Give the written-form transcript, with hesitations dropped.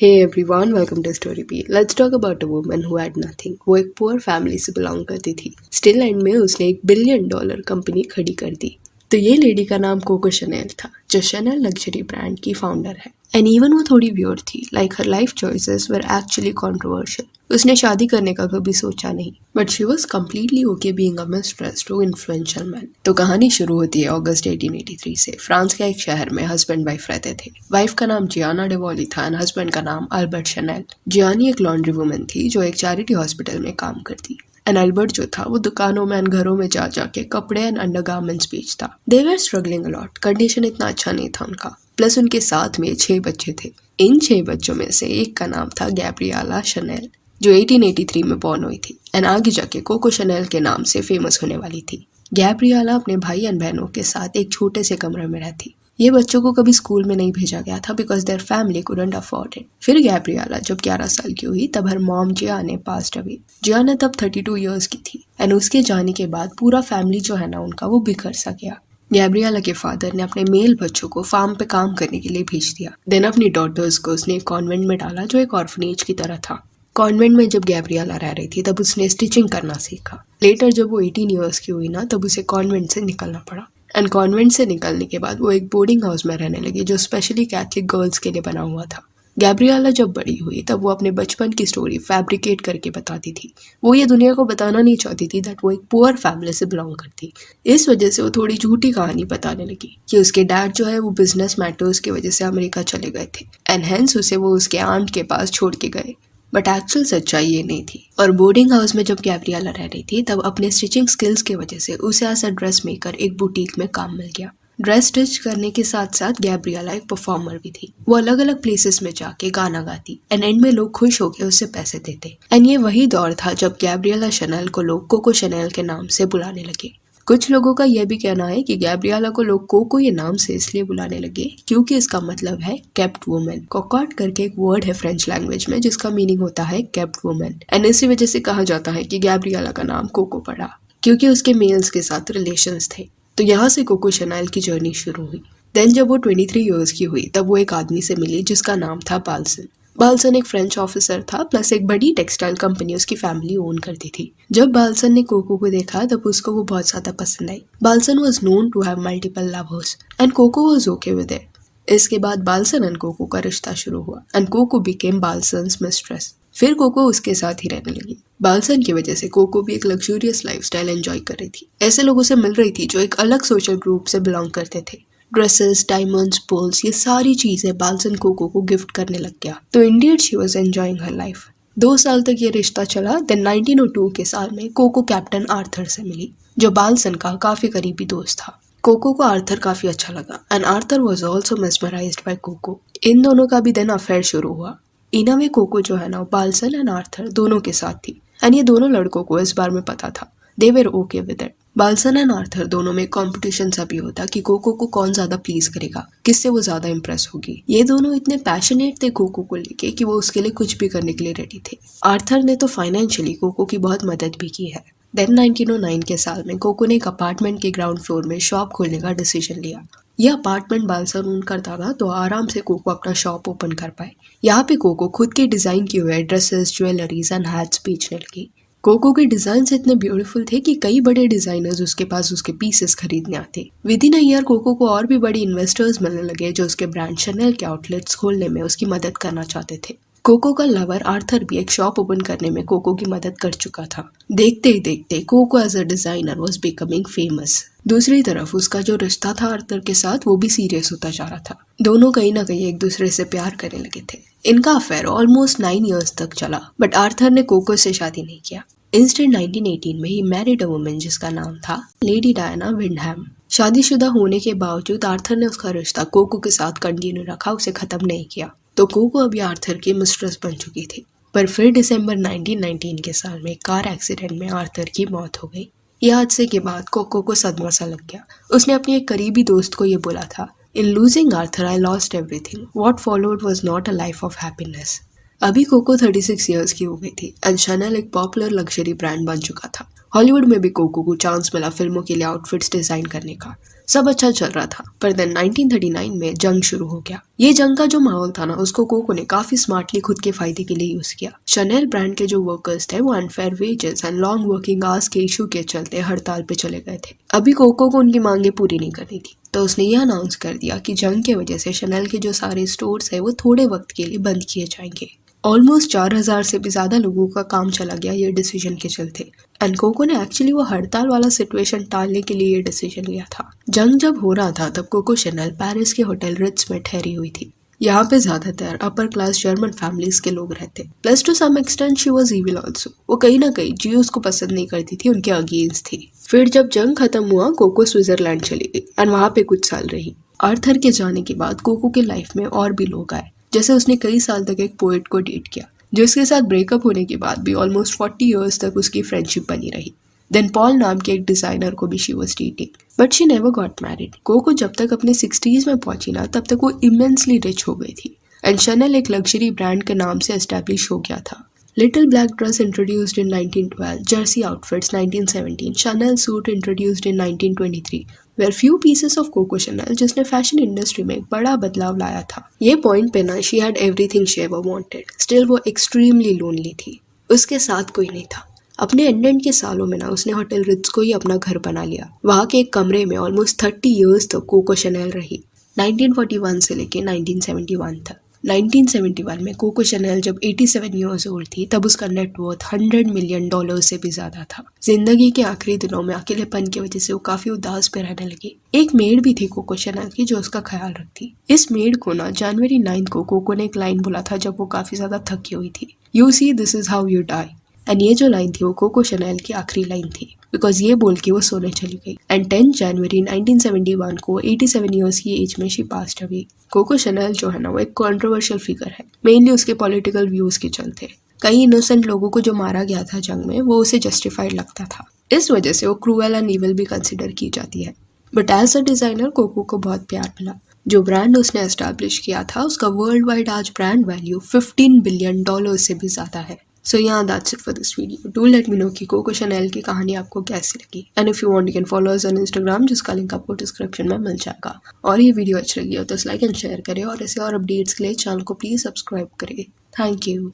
Hey everyone, welcome to Story Beat. Let's talk about a woman who had nothing. वो एक poor family से belong करती थी. Still and में उसने एक $1 बिलियन कंपनी खड़ी कर दी. तो ये लेडी का नाम कोको शनेल था, जो शनेल लग्जरी ब्रांड की फाउंडर है. एंड इवन वो थोड़ी वियर्ड थी, like her life choices were actually controversial. उसने शादी करने का कभी सोचा नहीं, but she was completely okay being a mistress to influential man. तो कहानी शुरू होती है अगस्त 1883 से. फ्रांस के एक शहर में हस्बैंड वाइफ रहते थे. वाइफ का नाम जियाना डेवॉली था एंड हस्बैंड का नाम अल्बर्ट शनेल. जियानी एक लॉन्ड्री वुमन थी जो एक चैरिटी हॉस्पिटल में काम करती. एंड अल्बर्ट जो था वो दुकानों में एंड घरों में जा जाके कपड़े एंड अंडरगारमेंट्स बेचता. दे वर स्ट्रगलिंग अलॉट. कंडीशन इतना अच्छा नहीं था उनका. प्लस उनके साथ में 6 बच्चे थे. इन 6 बच्चों में से एक का नाम था गैब्रियाला शनेल, जो 1883 में बॉर्न हुई थी एंड आगे जाके कोको शनेल के नाम से फेमस होने वाली थी. गैब्रियाला अपने भाई एंड बहनों के साथ एक छोटे से कमरे में रहती. ये बच्चों को कभी स्कूल में नहीं भेजा गया था because their family couldn't afford it. फिर गैब्रियाला जब 11 साल की हुई तब हर मॉम जिया ने पास्ट अवे. जिया ने तब 32 इयर्स की थी एंड उसके जाने के बाद पूरा फैमिली जो है ना उनका वो बिखर सा गया. गैब्रियाला के फादर ने अपने मेल बच्चों को फार्म पे काम करने के लिए भेज दिया. देन अपनी डॉटर्स को उसने एक कॉन्वेंट में डाला जो एक ऑर्फनेज की तरह था. कॉन्वेंट में जब गैब्रियाला रह रही थी तब उसने स्टिचिंग करना सीखा. लेटर जब वो 18 इयर्स की हुई ना तब उसे कॉन्वेंट से निकलना पड़ा. एंड कॉन्वेंट से निकलने के बाद वो एक बोर्डिंग हाउस में रहने लगी जो स्पेशली कैथलिक गर्ल्स के लिए बना हुआ था. गैब्रियाला जब बड़ी हुई तब वो अपने बचपन की स्टोरी फैब्रिकेट करके बताती थी. वो ये दुनिया को बताना नहीं चाहती थी दैट वो एक पुअर फैमिली से बिलोंग करती. इस वजह से वो थोड़ी झूठी कहानी बताने लगी कि उसके डैड जो है वो बिजनेस मैटर्स की वजह से अमेरिका चले गए थे एंड हेंस उसे वो उसके आंट के पास छोड़ के गए. बट एक्चुअल सच्चाई ये नहीं थी. और बोर्डिंग हाउस में जब गैब्रियाला रह रही थी तब अपने स्टिचिंग स्किल्स की वजह से उसे एज अ ड्रेस मेकर एक बुटीक में काम मिल गया. ड्रेस स्टिच करने के साथ साथ गैब्रियाला एक परफॉर्मर भी थी. वो अलग अलग प्लेसेस में जाके गाना गाती एंड एंड में लोग खुश होकर उससे पैसे देते. एंड ये वही दौर था जब गैब्रियाला शनेल को लोग कोको शनेल के नाम से बुलाने लगे. कुछ लोगों का यह भी कहना है कि गैब्रियाला को लोग कोको ये नाम से इसलिए बुलाने लगे क्योंकि इसका मतलब है केप्ट वुमन. कोकॉट करके एक वर्ड है फ्रेंच लैंग्वेज में जिसका मीनिंग होता है केप्ट वुमन. एंड इसी वजह से कहा जाता है कि गैब्रियाला का नाम कोको पड़ा क्योंकि उसके मेल्स के साथ रिलेशंस थे. तो यहाँ से कोको शनेल की जर्नी शुरू हुई. देन जब वो 23 इयर्स की हुई तब वो एक आदमी से मिली जिसका नाम था बाल्सन. बाल्सन एक फ्रेंच ऑफिसर था प्लस एक बड़ी टेक्सटाइल कंपनी उसकी फैमिली ओन करती थी. जब बाल्सन ने कोको को देखा तब उसको वो बहुत ज्यादा पसंद आई. Balsan was known to have multiple lovers and Coco was okay with it. इसके बाद बाल्सन एंड कोको का रिश्ता शुरू हुआ and Coco became Balsan's mistress. फिर कोको उसके साथ ही रहने लगी. बाल्सन की वजह से कोको भी एक लग्जूरियस लाइफस्टाइल एंजॉय कर रही थी. ऐसे लोगों से मिल रही थी जो एक अलग सोशल ग्रुप से बिलोंग करते थे. ड्रेसेस, डायमंड्स, पोल्स, ये सारी चीजें बाल्सन कोको को गिफ्ट करने लग गया. तो indeed she was enjoying her life. 2 साल तक ये रिश्ता चला. देन 1902 के साल में कोको कैप्टन आर्थर से मिली जो बाल्सन का काफी करीबी दोस्त था. कोको को आर्थर काफी अच्छा लगा and Arthur was also mesmerised by Coco. इन दोनों का भी देन अफेयर शुरू हुआ. इन अ वे कोको जो है ना बाल्सन एंड आर्थर दोनों के साथ थी एंड ये दोनों लड़कों को इस बार में पता था. They were okay with it. Balsan and Arthur दोनों में कंपटीशन सा भी होता कि कोको को कौन ज्यादा प्लीज करेगा, किससे वो ज्यादा इंप्रेस होगी. ये दोनों इतने पैशनेट थे कोको को लेके कि वो उसके लिए कुछ भी करने के लिए रेडी थे. आर्थर ने तो फाइनेंशियली कोको की बहुत मदद भी की है. देन 1909 के साल में कोको ने एक अपार्टमेंट के ग्राउंड फ्लोर में शॉप खोलने का डिसीजन लिया. यह अपार्टमेंट बाल्सन ओन करता था तो आराम से कोको अपना शॉप ओपन कर पाए. यहाँ पे कोको खुद के डिजाइन किए हुए ड्रेसेस, ज्वेलरीज एंड हैट्स बेचने लगी. कोको के डिजाइन इतने ब्यूटीफुल थे कि कई बड़े डिजाइनर्स उसके पास उसके पीसेस खरीदने आते. Within a year Coco को और भी बड़े इन्वेस्टर्स मिलने लगे जो उसके ब्रांड शनेल के आउटलेट्स खोलने में उसकी मदद करना चाहते थे. कोको का लवर आर्थर भी एक शॉप ओपन करने में कोको की मदद कर चुका था. देखते ही देखते Coco as a designer was becoming famous. दूसरी तरफ उसका जो रिश्ता था आर्थर के साथ वो भी सीरियस होता जा रहा था. दोनों कहीं ना कहीं एक दूसरे से प्यार करने लगे थे. इनका अफेयर ऑलमोस्ट 9 इयर्स तक चला बट आर्थर ने कोको से शादी नहीं किया. इंस्टेंट 1918 में ही मैरिड अ वुमन जिसका नाम था लेडी डायना विंडहैम. शादीशुदा होने के बावजूद आर्थर ने उसका रिश्ता कोको के साथ कंटिन्यू रखा, उसे खत्म नहीं किया. तो कोको अभी आर्थर की मिस्ट्रेस बन चुकी थी. पर फिर दिसंबर 1919 के साल में कार एक्सीडेंट में आर्थर की मौत हो गई. यह हादसे के बाद कोको को सदमा सा लग गया. उसने अपने एक करीबी दोस्त को ये बोला था, in losing Arthur I lost everything. What followed was not a life of happiness. अभी कोको 36 इयर्स की हो गई थी एंड शनेल एक पॉपुलर लग्जरी ब्रांड बन चुका था. हॉलीवुड में भी कोको को चांस मिला फिल्मों के लिए आउटफिट्स डिजाइन करने का. सब अच्छा चल रहा था, पर देन 1939 में जंग शुरू हो गया। ये जंग का जो माहौल था ना, उसको कोको ने काफी स्मार्टली खुद के फायदे के लिए यूज किया। शनेल ब्रांड के जो वर्कर्स थे वो unfair wages and long working hours के इशू के चलते हड़ताल पे चले गए थे। अभी कोको को उनकी मांगे पूरी नहीं करनी थी, तो उसने ये अनाउंस कर दिया कि जंग की वजह से शनेल के जो सारे स्टोर्स है वो थोड़े वक्त के लिए बंद किए जाएंगे। ऑलमोस्ट 4000 से भी ज्यादा लोगों का काम चला गया ये डिसीजन के चलते। एंड कोको ने एक्चुअली वो हड़ताल वाला सिचुएशन टालने के लिए ये डिसीजन लिया था। जंग जब हो रहा था तब कोको शनेल पेरिस के होटल रिट्ज में ठहरी हुई थी। यहाँ पे ज्यादातर अपर क्लास जर्मन फैमिलीज के लोग रहते। Plus to some extent she was evil also. वो कहीं ना कहीं जियोस को पसंद नहीं करती थी, उनके अगेंस्ट थी। फिर जब जंग खत्म हुआ कोको स्विट्जरलैंड चली गई एंड वहाँ पे कुछ साल रही। आर्थर के जाने के बाद कोको के लाइफ में और भी लोग आए। जैसे उसने कई साल तक एक पोएट को डेट किया, जिसके साथ ब्रेकअप होने के बाद भी ऑलमोस्ट 40 इयर्स तक उसकी फ्रेंडशिप बनी रही। देन पॉल नाम के एक डिजाइनर को भी she was dating, but she never got married. Coco जब तक अपने 60s में पहुंची ना, तब तक वो इमेंसली रिच हो गई थी एंड शनेल एक लग्जरी ब्रांड के नाम से एस्टैब्लिश हो गया था। Little black dress introduced in 1912, jersey outfits 1917, Chanel suit introduced in 1923 were few pieces of Coco Chanel, जिसने फैशन इंडस्ट्री में एक बड़ा बदलाव लाया था। ये पॉइंट पे ना she had everything she ever wanted, still वो एक्सट्रीमली लोनली थी। उसके साथ कोई नहीं था। अपने एंडेंट के सालों में ना उसने होटल रिट्ज को ही अपना घर बना लिया। वहाँ के एक कमरे में ऑलमोस्ट 30 इयर्स तक कोको शनेल रही, 1941 से लेके 1971 तक। 1971 में कोको शनेल जब 87 इयर्स ओल्ड थी, तब उसका नेटवर्थ $100 मिलियन से भी ज्यादा था। जिंदगी के आखिरी दिनों में अकेलेपन की वजह से वो काफी उदास पे रहने लगी। एक मेड भी थी कोको शनेल की जो उसका ख्याल रखती। इस मेड को ना जनवरी 9 को कोको ने एक लाइन बोला था जब वो काफी ज्यादा थकी हुई थी, you see this is how you die. And ये जो लाइन थी वो कोको शनेल की आखिरी लाइन थी, बिकॉज ये बोल के वो सोने चली गई। एंड 10 जनवरी 1971 को 87 इयर्स की एज में she passed away. Coco Chanel जो है ना वो एक कंट्रोवर्शियल फिगर है, मेनली उसके पॉलिटिकल व्यूज के चलते। कई इनोसेंट लोगों को जो मारा गया था जंग में, वो उसे जस्टिफाइड लगता था। इस वजह से वो क्रूएल एंड इविल भी कंसिडर की जाती है। But as a designer Coco को बहुत प्यार मिला। जो ब्रांड उसने एस्टैब्लिश किया था उसका वर्ल्ड वाइड आज ब्रांड वैल्यू $15 बिलियन से भी ज्यादा है। So yeah, that's it for this video. Do let me know कि कोको शनेल की कहानी आपको कैसी लगी। And if you want, you can follow us on Instagram, जिसका लिंक आपको डिस्क्रिप्शन में मिल जाएगा। और ये वीडियो अच्छी लगी हो तो लाइक एंड शेयर करें, और ऐसे और अपडेट्स के लिए चैनल को प्लीज सब्सक्राइब करें। Thank you.